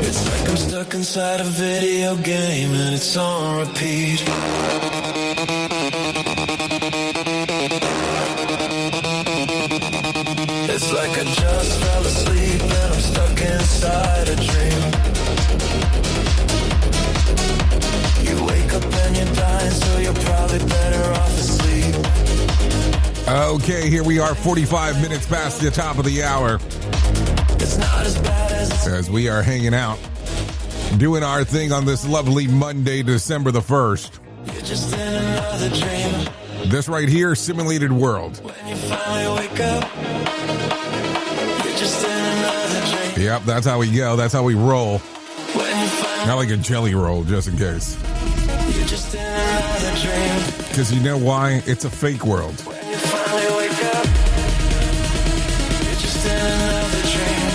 It's like I'm stuck inside a video game and it's on repeat. It's like I just fell asleep and I'm stuck inside a dream. You wake up and you're dying, so you're probably better off asleep. Okay, here we are, 45 minutes past the top of the hour. It's not as bad as we are hanging out, doing our thing on this lovely Monday, December the 1st. You're just in another dream. This right here, Simulated World. When you finally wake up, you're just in another dream. Yep, that's how we go. That's how we roll. When you finally, not like a jelly roll, just in case. You're just in another dream. Because you know why? It's a fake world. When you finally wake up, you're just in another dream.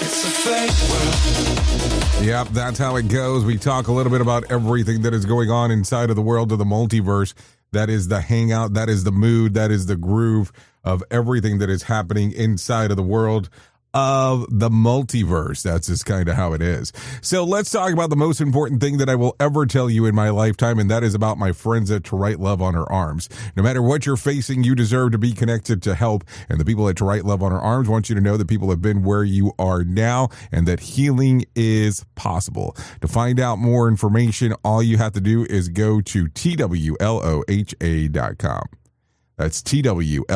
It's a fake world. Yep, that's how it goes. We talk a little bit about everything that is going on inside of the world of the multiverse. That is the hangout. That is the mood. That is the groove of everything that is happening inside of the world of the multiverse. That's just kind of how it is. So let's talk about the most important thing that I will ever tell you in my lifetime, and that is about my friends at To Write Love on Her Arms. No matter what you're facing, you deserve to be connected to help, and the people at To Write Love on Her Arms want you to know that people have been where you are now and that healing is possible. To find out more information, all you have to do is go to TWLOHA.com. That's TWLOHA.com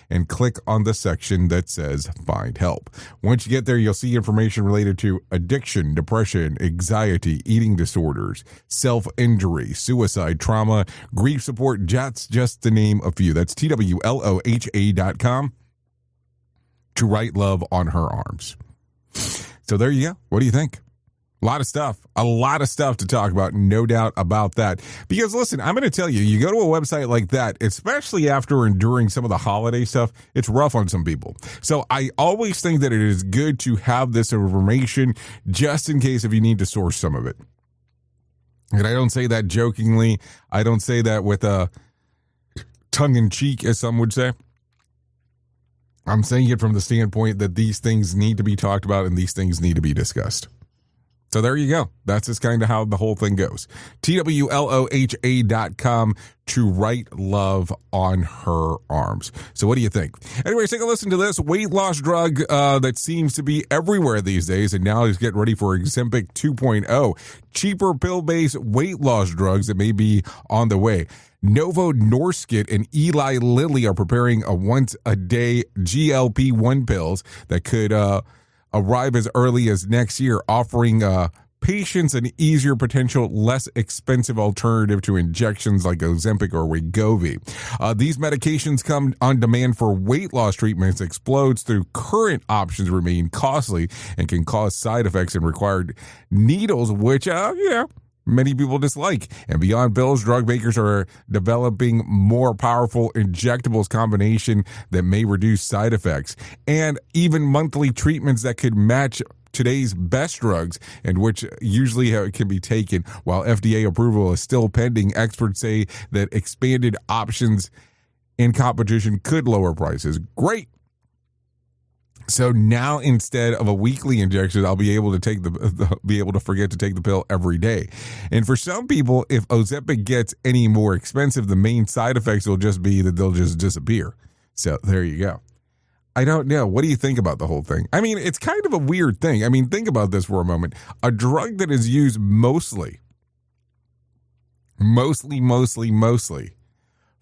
and click on the section that says Find Help. Once you get there, you'll see information related to addiction, depression, anxiety, eating disorders, self-injury, suicide, trauma, grief support, just to name a few. That's TWLOHA.com. To Write Love on Her Arms. So there you go. What do you think? A lot of stuff to talk about, no doubt about that. Because listen, I'm going to tell you, you go to a website like that, especially after enduring some of the holiday stuff, it's rough on some people. So I always think that it is good to have this information just in case if you need to source some of it. And I don't say that jokingly. I don't say that with a tongue in cheek, as some would say. I'm saying it from the standpoint that these things need to be talked about and these things need to be discussed. So there you go. That's just kind of how the whole thing goes. TWLOHA.com. To Write Love on Her Arms. So what do you think? Anyways, take a listen to this weight loss drug that seems to be everywhere these days, and now is getting ready for Ozempic 2.0. Cheaper pill-based weight loss drugs that may be on the way. Novo Nordisk and Eli Lilly are preparing a once-a-day GLP-1 pills that could arrive as early as next year, offering patients an easier, potential, less expensive alternative to injections like Ozempic or Wegovy. These medications come on demand for weight loss treatments, explodes through current options remain costly and can cause side effects and require needles, which, many people dislike. And beyond pills, drug makers are developing more powerful injectables combination that may reduce side effects, and even monthly treatments that could match today's best drugs and which usually can be taken while FDA approval is still pending. Experts say that expanded options in competition could lower prices. Great. So now instead of a weekly injection, I'll be able to forget to take the pill every day. And for some people, if Ozempic gets any more expensive, the main side effects will just be that they'll just disappear. So there you go. I don't know. What do you think about the whole thing? I mean, it's kind of a weird thing. I mean, think about this for a moment. A drug that is used mostly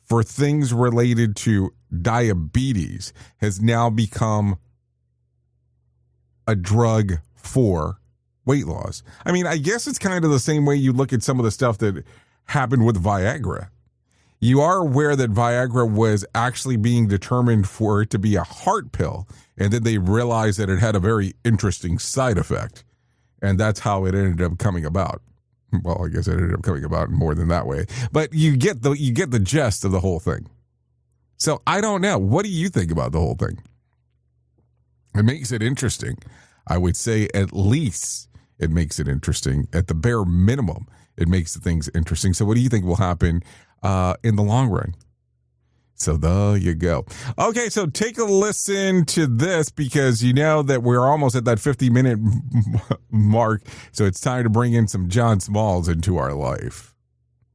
for things related to diabetes has now become a drug for weight loss. I mean, I guess it's kind of the same way you look at some of the stuff that happened with Viagra. You are aware that Viagra was actually being determined for it to be a heart pill, and then they realized that it had a very interesting side effect, and that's how it ended up coming about. Well, I guess it ended up coming about more than that way, but you get the gist of the whole thing. So I don't know. What do you think about the whole thing? It makes it interesting. I would say at least it makes it interesting. At the bare minimum, it makes things interesting. So what do you think will happen in the long run? So there you go. Okay, so take a listen to this because you know that we're almost at that 50-minute mark. So it's time to bring in some John Smalls into our life.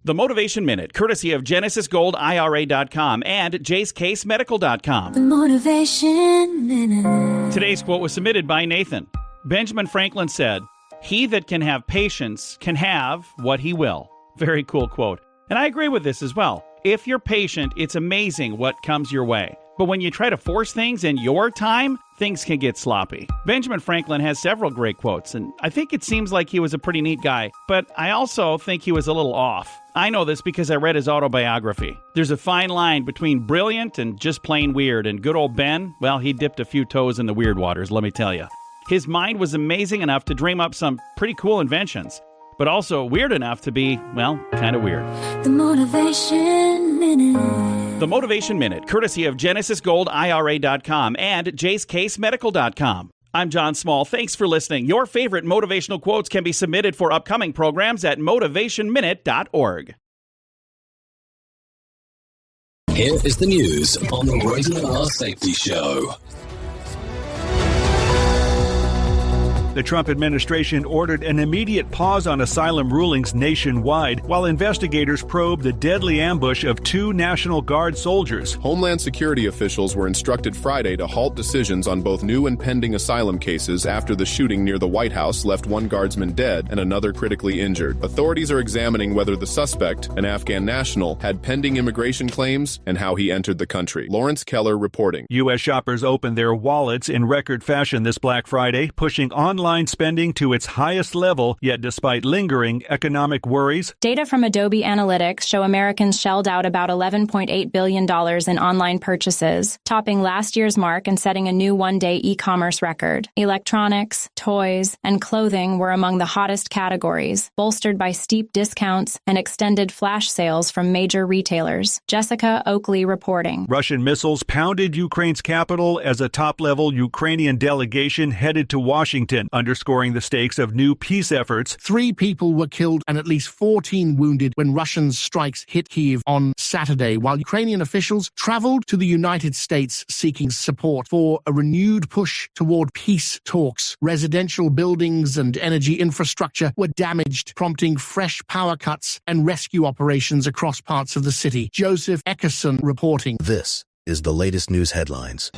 The Motivation Minute, courtesy of GenesisGoldIRA.com and JaceCaseMedical.com. The Motivation Minute. Today's quote was submitted by Nathan. Benjamin Franklin said, "He that can have patience can have what he will." Very cool quote. And I agree with this as well. If you're patient, it's amazing what comes your way. But when you try to force things in your time, things can get sloppy. Benjamin Franklin has several great quotes, and I think it seems like he was a pretty neat guy, but I also think he was a little off. I know this because I read his autobiography. There's a fine line between brilliant and just plain weird, and good old Ben, well, he dipped a few toes in the weird waters, let me tell you. His mind was amazing enough to dream up some pretty cool inventions, but also weird enough to be, well, kind of weird. The Motivation Minute. The Motivation Minute, courtesy of GenesisGoldIRA.com and JaceCaseMedical.com. I'm John Small. Thanks for listening. Your favorite motivational quotes can be submitted for upcoming programs at motivationminute.org. Here is the news on the Rated R Safety Show. The Trump administration ordered an immediate pause on asylum rulings nationwide while investigators probe the deadly ambush of 2 National Guard soldiers. Homeland Security officials were instructed Friday to halt decisions on both new and pending asylum cases after the shooting near the White House left 1 guardsman dead and another critically injured. Authorities are examining whether the suspect, an Afghan national, had pending immigration claims and how he entered the country. Lawrence Keller reporting. U.S. shoppers opened their wallets in record fashion this Black Friday, pushing online spending to its highest level, yet despite lingering economic worries. Data from Adobe Analytics show Americans shelled out about $11.8 billion in online purchases, topping last year's mark and setting a new one-day e-commerce record. Electronics, toys, and clothing were among the hottest categories, bolstered by steep discounts and extended flash sales from major retailers. Jessica Oakley reporting. Russian missiles pounded Ukraine's capital as a top-level Ukrainian delegation headed to Washington, underscoring the stakes of new peace efforts. 3 people were killed and at least 14 wounded when Russian strikes hit Kyiv on Saturday, while Ukrainian officials traveled to the United States seeking support for a renewed push toward peace talks. Residential buildings and energy infrastructure were damaged, prompting fresh power cuts and rescue operations across parts of the city. Joseph Eckerson reporting. This is the latest news headlines.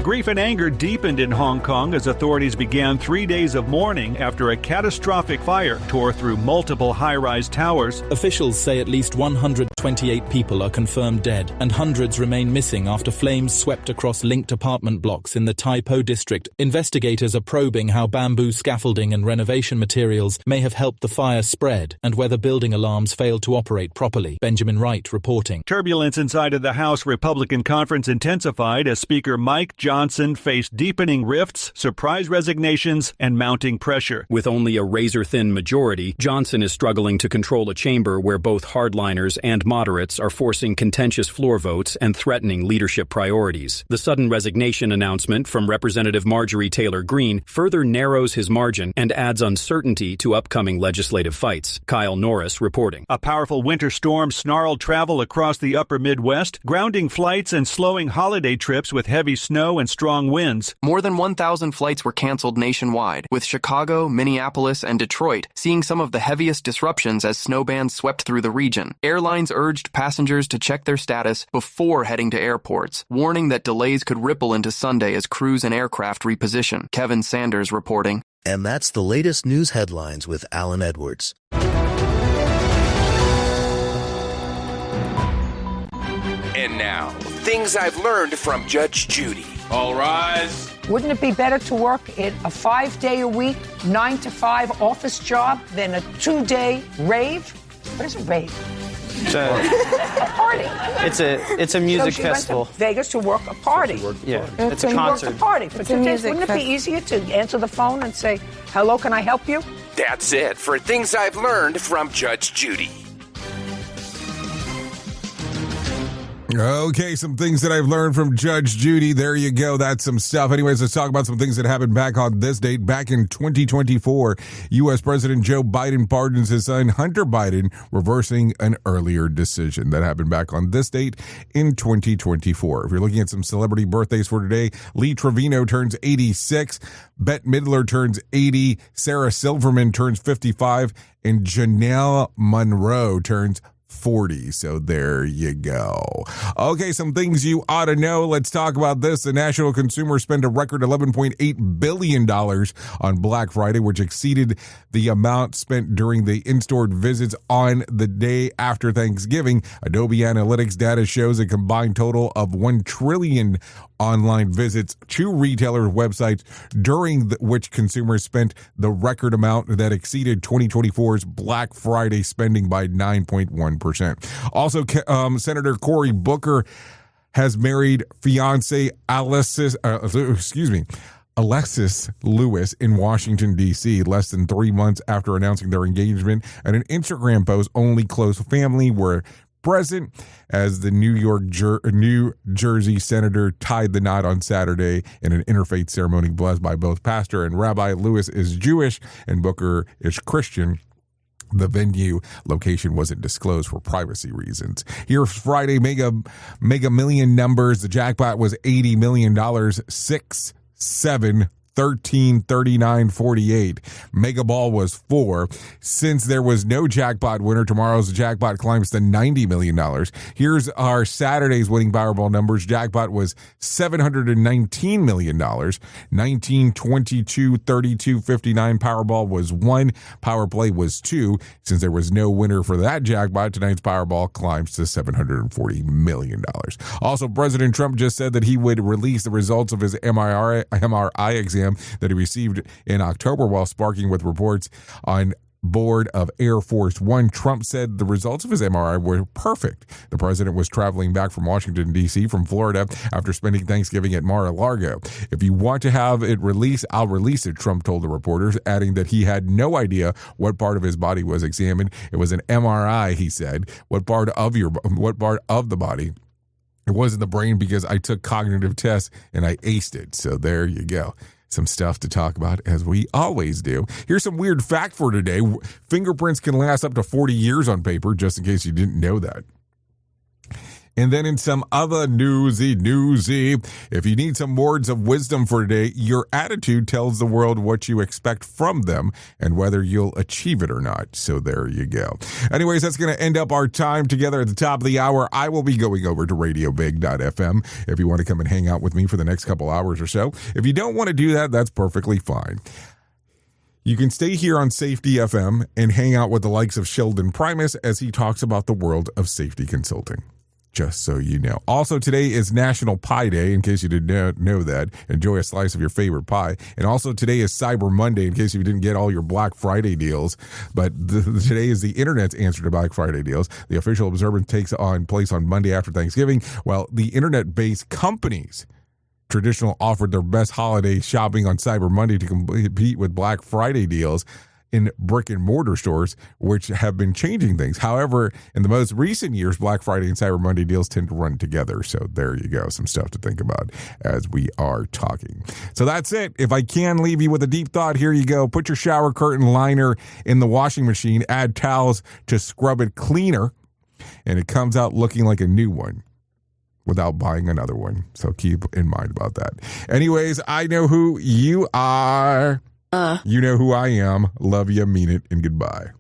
Grief and anger deepened in Hong Kong as authorities began 3 days of mourning after a catastrophic fire tore through multiple high-rise towers. Officials say at least 128 people are confirmed dead, and hundreds remain missing after flames swept across linked apartment blocks in the Tai Po district. Investigators are probing how bamboo scaffolding and renovation materials may have helped the fire spread, and whether building alarms failed to operate properly. Benjamin Wright reporting. Turbulence inside of the House Republican conference intensified as Speaker Mike Johnson Johnson face deepening rifts, surprise resignations, and mounting pressure. With only a razor-thin majority, Johnson is struggling to control a chamber where both hardliners and moderates are forcing contentious floor votes and threatening leadership priorities. The sudden resignation announcement from Representative Marjorie Taylor Greene further narrows his margin and adds uncertainty to upcoming legislative fights. Kyle Norris reporting. A powerful winter storm snarled travel across the upper Midwest, grounding flights and slowing holiday trips with heavy snow and strong winds. More than 1,000 flights were canceled nationwide, with Chicago, Minneapolis, and Detroit seeing some of the heaviest disruptions as snow bands swept through the region. Airlines urged passengers to check their status before heading to airports, warning that delays could ripple into Sunday as crews and aircraft reposition. Kevin Sanders reporting. And that's the latest news headlines with Alan Edwards. And now, things I've learned from Judge Judy. All rise. Wouldn't it be better to work in a 5-day-a-week, 9-to-5 office job than a 2-day rave? What is a rave? A party. It's a music festival. Went to Vegas to work a party. Yeah, it's a concert. Work a party for 2 days. Wouldn't it be easier to answer the phone and say, "Hello, can I help you?" That's it for things I've learned from Judge Judy. Okay, some things that I've learned from Judge Judy. There you go. That's some stuff. Anyways, let's talk about some things that happened back on this date. Back in 2024, U.S. President Joe Biden pardons his son, Hunter Biden, reversing an earlier decision. That happened back on this date in 2024. If you're looking at some celebrity birthdays for today, Lee Trevino turns 86, Bette Midler turns 80, Sarah Silverman turns 55, and Janelle Monroe turns 40. So there you go. Okay, some things you ought to know. Let's talk about this. The national consumer spent a record $11.8 billion on Black Friday, which exceeded the amount spent during the in-store visits on the day after Thanksgiving. Adobe Analytics data shows a combined total of 1 trillion online visits to retailer websites, during which consumers spent the record amount that exceeded 2024's Black Friday spending by 9.1%. Also, Senator Cory Booker has married fiancée Alexis Lewis in Washington, D.C., less than 3 months after announcing their engagement. And an Instagram post, only close family were present as the New Jersey senator tied the knot on Saturday in an interfaith ceremony blessed by both pastor and rabbi. Lewis is Jewish and Booker is Christian. The venue location wasn't disclosed for privacy reasons. Here's Friday Mega Million numbers. The jackpot was $80 million, 6, 7, 13, 39, 48. Mega Ball was 4. Since there was no jackpot winner, tomorrow's jackpot climbs to $90 million. Here's our Saturday's winning Powerball numbers. Jackpot was $719 million. 19, 22, 32, 59. Powerball was 1. Power Play was 2. Since there was no winner for that jackpot, tonight's Powerball climbs to $740 million. Also, President Trump just said that he would release the results of his MRI exam that he received in October while sparking with reports on board of Air Force One. Trump said the results of his MRI were perfect. The president was traveling back from Washington, D.C. from Florida after spending Thanksgiving at Mar-a-Lago. If you want to have it released, I'll release it, Trump told the reporters, adding that he had no idea what part of his body was examined. It was an MRI, he said. What part of the body? It wasn't the brain because I took cognitive tests and I aced it. So there you go. Some stuff to talk about, as we always do. Here's some weird fact for today. Fingerprints can last up to 40 years on paper, just in case you didn't know that. And then in some other newsy, if you need some words of wisdom for today, your attitude tells the world what you expect from them and whether you'll achieve it or not. So there you go. Anyways, that's going to end up our time together at the top of the hour. I will be going over to radiobig.fm if you want to come and hang out with me for the next couple hours or so. If you don't want to do that, that's perfectly fine. You can stay here on Safety FM and hang out with the likes of Sheldon Primus as he talks about the world of safety consulting. Just so you know. Also, today is National Pie Day, in case you didn't know that. Enjoy a slice of your favorite pie. And also, today is Cyber Monday, in case you didn't get all your Black Friday deals. But today is the Internet's answer to Black Friday deals. The official observance takes place on Monday after Thanksgiving, while the Internet-based companies traditional offered their best holiday shopping on Cyber Monday to compete with Black Friday deals in brick and mortar stores, which have been changing things. However, in the most recent years, Black Friday and Cyber Monday deals tend to run together. So there you go. Some stuff to think about as we are talking. So that's it. If I can leave you with a deep thought, here you go. Put your shower curtain liner in the washing machine, add towels to scrub it cleaner, and it comes out looking like a new one without buying another one. So keep in mind about that. Anyways, I know who you are. You know who I am. Love you, mean it, and goodbye.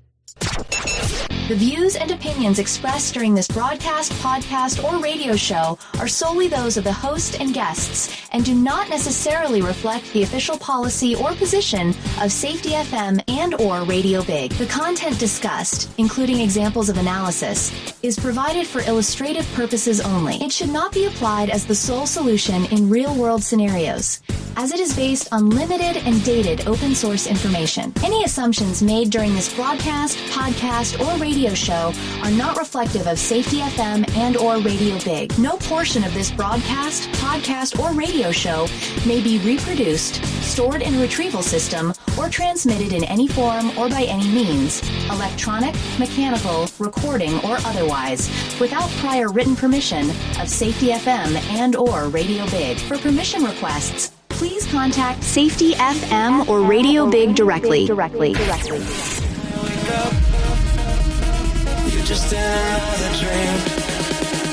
The views and opinions expressed during this broadcast, podcast, or radio show are solely those of the host and guests and do not necessarily reflect the official policy or position of Safety FM and or Radio Big. The content discussed, including examples of analysis, is provided for illustrative purposes only. It should not be applied as the sole solution in real-world scenarios, as it is based on limited and dated open source information. Any assumptions made during this broadcast, podcast, or radio show are not reflective of Safety FM and or Radio Big. No portion of this broadcast, podcast, or radio show may be reproduced, stored in a retrieval system, or transmitted in any form or by any means, electronic, mechanical, recording, or otherwise, without prior written permission of Safety FM and or Radio Big. For permission requests, please contact Safety FM or Radio Big directly. You're just in another dream.